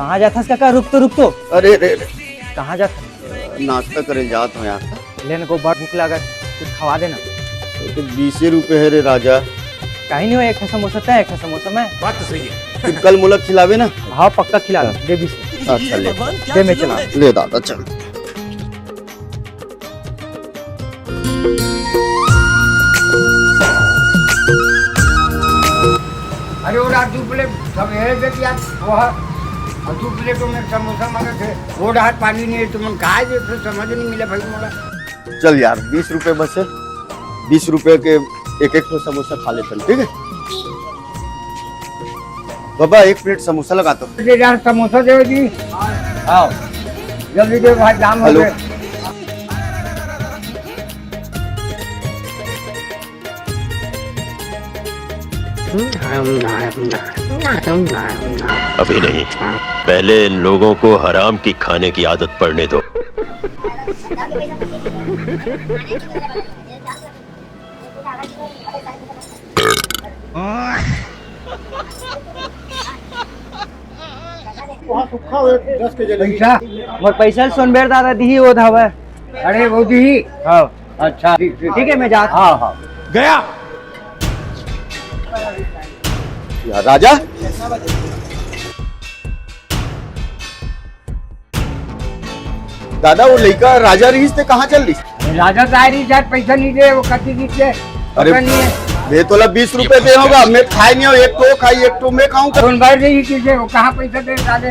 कहाँ जाता काका? रुक तो। अरे रे रे, कहाँ जाता? नाश्ता करे जात हो यार। लेने को बहुत भूख लागत, कुछ खवा देना। तो 20 रुपए है रे राजा। कहीं नहीं हो, एक समोसा था, एक समोसा मैं। बात तो सही है। फिर कल मुलक खिलावे ना। हाँ पक्का खिला दे 20। अच्छा ले दे मैं चला। ले दादा चल। अरे वो रात 2 प्लेट सब है बेटी यार वो है और 2 प्लेट में समोसा मांगे थे वो हाथ पानी नहीं है तुम कहा जे तो समझ नहीं मिला भाई मोला। चल यार 20 रुपए बस है, 20 रुपए के एक तो समोसा खा लेते हैं, ठीक है बाबा? 1 प्लेट समोसा लगा दो। दे यार समोसा दे दी। आओ जल्दी दे भाई, जाम हो गए। अभी नहीं, पहले इन लोगों को हराम की खाने की आदत पड़ने दो। पैसा मोर पैसा सोनबेर दादा दी वो धावा। अरे वो दी। हाँ अच्छा ठीक है मैं जा। हाँ हाँ गया। यार राजा दादा वो लड़का राजा रहीस थे कहाँ चल रही? राजा तारी शायद पैसा नहीं दे वो कति दी थे। अरे नहीं है ये तो 20 रुपए दे होगा, मैं खाई नहीं हो, एक तो खाई एक तो मैं खाऊं। कौन बाहर नहीं कीजिए वो कहाँ पैसा दे डाले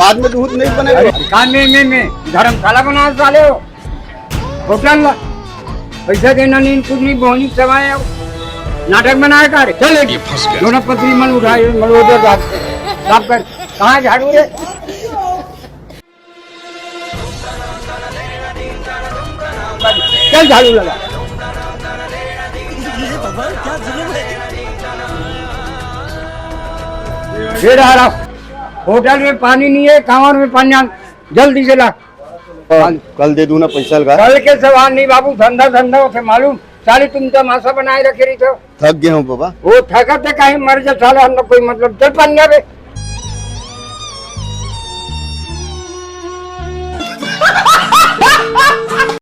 बाद में दूध नहीं बनेगा। काम में धर्मशाला बना डाले हो होटल पैसा देना नहीं कुछ नहीं बोनी सवाए नाटक बनाया कर चल दोनों पत्री मन उठाए मलोदर साफ कर कहाँ झाड़ू रे चल झाड़ू लगा। होटल में पानी नहीं है, कांवर में पानी जल्दी से ला। कल दे दूं ना पैसा लगा। कल के सवाल नहीं बाबू, धंधा धंधा होते मालूम। साली तुम तो मासा बनाए रखे रही तो थक गए हो बाबा। वो थकत है कहीं मर जा साला हम लोग कोई मतलब चल पानी पे